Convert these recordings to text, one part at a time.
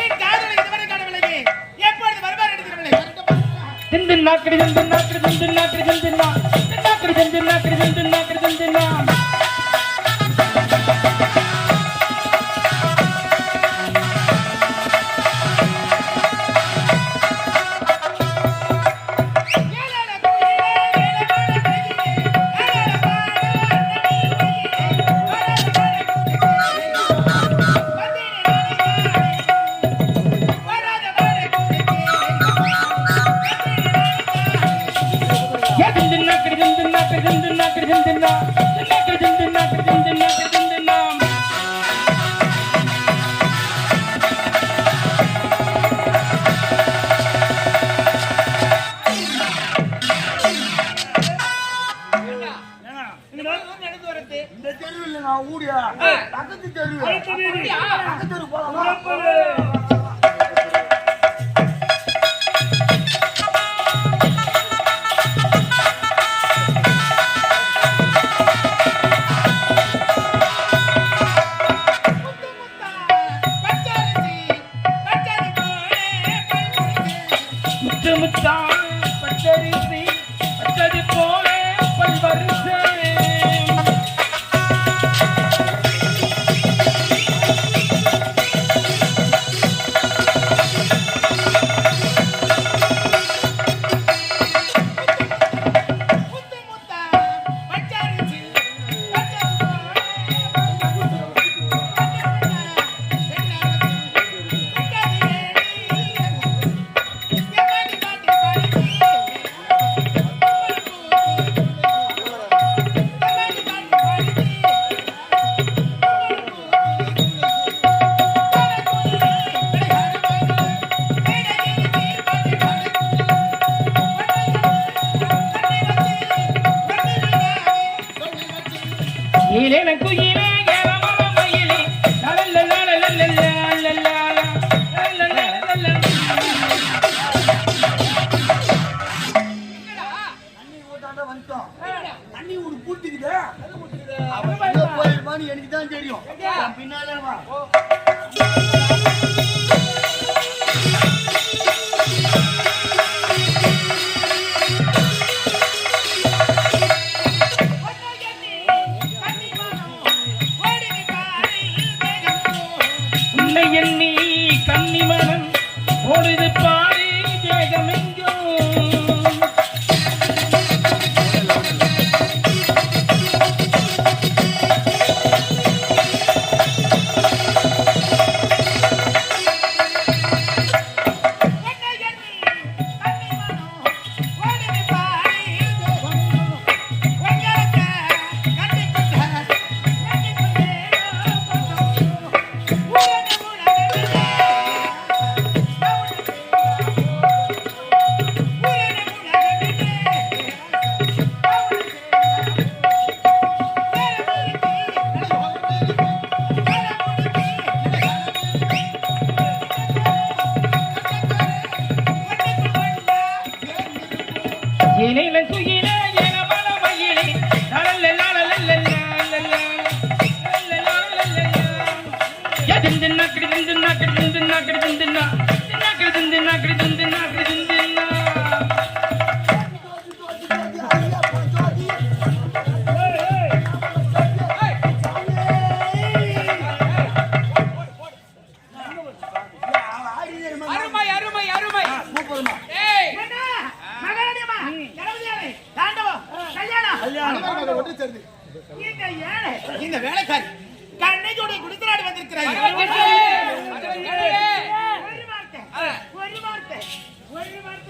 என் காதலை இதுவரை காணவில்லை. எப்பொழுது வருவார் என்று தெரியவில்லை. எனக்கு தான் தெரியும். பின்னாலே வா. எண்ணி கன்னிமனம் ஓடுது பாரி தேகமெங்கோ இந்த வேலைக்காரி கண்ணையோட குடித்தராடி வந்திருக்கிறாய்.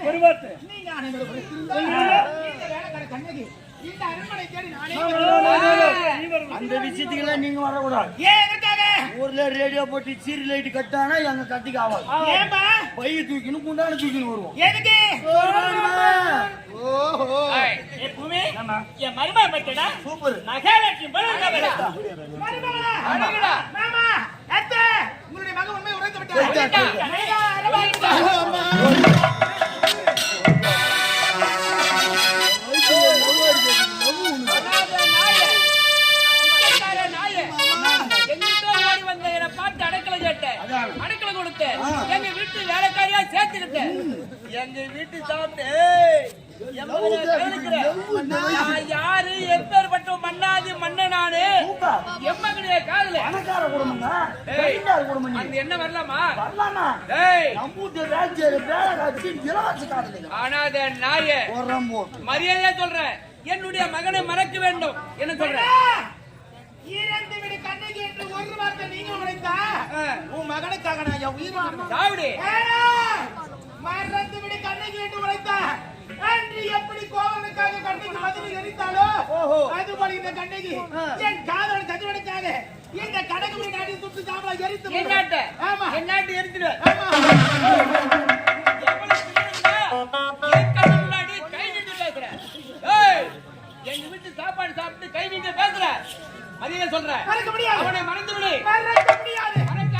ஒரு வார்த்தை நீங்க அனைவரும் இந்த வேலைக்காரி கண்ணகி இந்த அரண்மனை தேடி நானே அந்த விஷயத்துக்கெல்லாம் நீங்க வரக்கூடாது. ஏன் எதற்காக? ஊர்ல ரேடியோ போட்டு சீரி லைட் கட்டானா எங்க கத்திக்கு ஆவாது. ஏன்பா? பைய தூக்கினு குண்டான தூக்கினு வருவோம். எதுக்கு? ஓஹோ எப்பவுமே என் மருமா பட்டடா சூப்பர் நகலட்சுமி பலகடா மருமகளா அழகுடா மாமா அத்தை உங்களுடைய மகன் உண்மை உரைத்து விட்டார். எங்க வீட்டு சாப்பிட்டு ஏய், என் மகனை கேளுக்கிற. நான் யாரு எப்பேற்பட்ட மன்னாதி மன்ன நானு என் மகனுடைய காதல பணக்கார குடும்பங்க ஏய், பெரியார் குடும்பம் அந்த என்ன வரலாமா வரலாமா ஏய் நம்பூட்டு ராஜ்யர் வேலை காட்சி இலவச காதலிங்க ஆனாத நாயே உரம்போ மரியாதையா சொல்றேன் என்னுடைய மகனை மறக்க வேண்டும் என்ன சொல்றேன் இறந்து விடு கண்ணகி என்று ஒரு வார்த்தை நீங்க உழைத்தா உன் மகனுக்காக நான் என் உயிர் வாழணும். சாவுடி ஏடா, மறந்து விடு கண்ணகி என்று உழைத்தா அன்று எப்படி கோவனுக்காக கண்ணகி மதுரை எரித்தாலோ அதுபோல இந்த கண்ணகி என் காதலன் கதிவனுக்காக இந்த கடகுடி நாட்டில் சுட்டு சாம்பலா எரித்து என் நாட்டை ஆமா என் நாட்டை எரித்துடு ஆமா எங்க வீட்டு சாப்பாடு சாப்பிட்டு கை நீட்ட பேசுற மதியம் சொல்ற மறக்க முடியாது. அவனை மறந்து விடு மறக்க முடியாது. மறக்க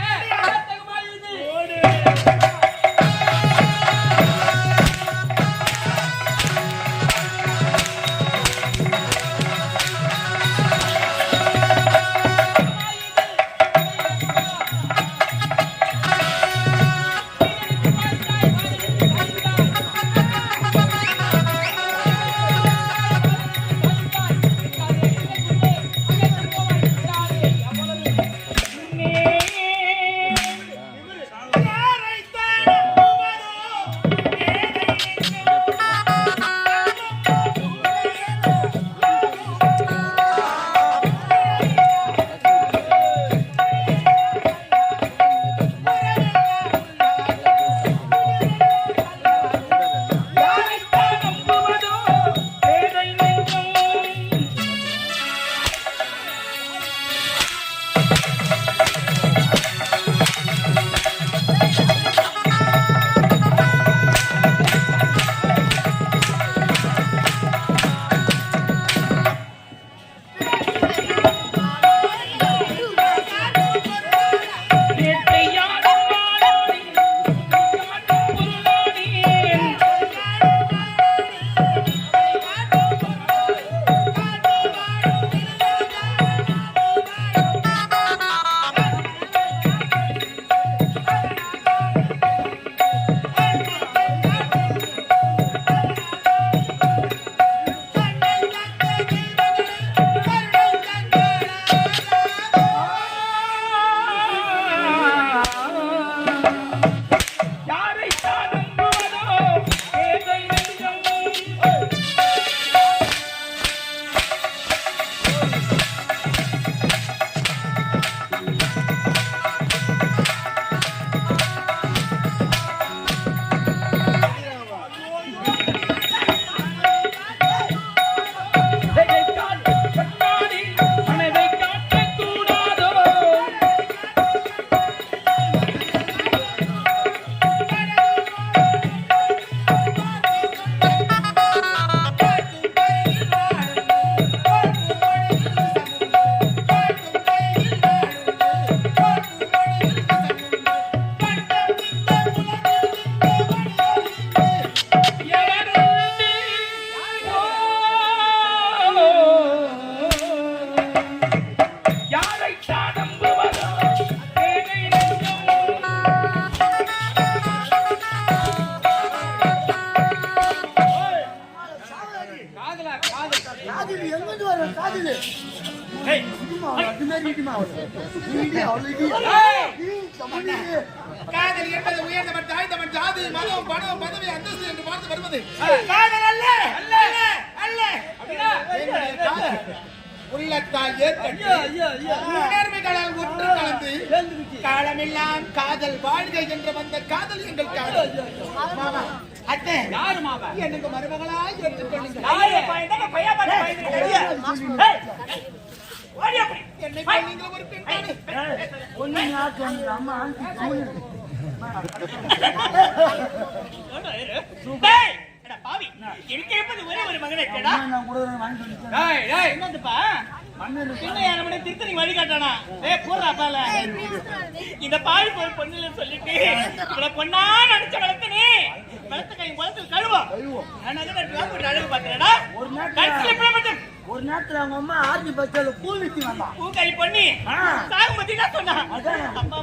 காதல் எங்கிருந்து வர காதல் காதல் என்பது உயர்ந்தவன் தாழ்ந்தவன் ஜாதி மதம் பணம் பதவி அந்தஸ்து என்று பார்த்து வருவது காதல் அல்ல அல்ல அல்ல என்னுடைய காதல் உள்ளத்தால் உணர்வுகளால் ஒன்று கலந்து காலமெல்லாம் காதல் வாழ்க என்ற வந்த காதல் எங்கள் காதல் மாமா அத்தை யாரு மாமா எனக்கு மருமகளா ஏற்றுக்கொள்ளுங்கள் யாரு பையன் பையா பாரு ஓடி அப்படி என்னை போல் நீங்கள் ஒரு பெண் தானே ஒண்ணு ஞாபகம் அம்மா டேய் எடா பாவி எனக்கு எப்ப ஒரே ஒரு மகன் இருக்கடா நான் கூட வாங்கி வந்துட்டேன். டேய் டேய் என்னதுப்பா என்ன யாரமனே திருத்தணி வழி காட்டானா ஏய் போடா பால இந்த பாவி போய் பொண்ணுல சொல்லிட்டு இவள பொண்ணா நினைச்ச வளர்த்தனே வளர்த்த கை வளர்த்து கழுவோம் நான் அங்க டிராப் போட்டு அழகு பாக்குறடா ஒரு நேரத்துல கட்சில பிரமட்டம் ஒரு நேரத்துல அவங்க அம்மா ஆர்மி பஸ்ல பூ வித்தி வந்தான் பூ கை பொண்ணி சாகுமதி என்ன சொன்னா அதான். அம்மா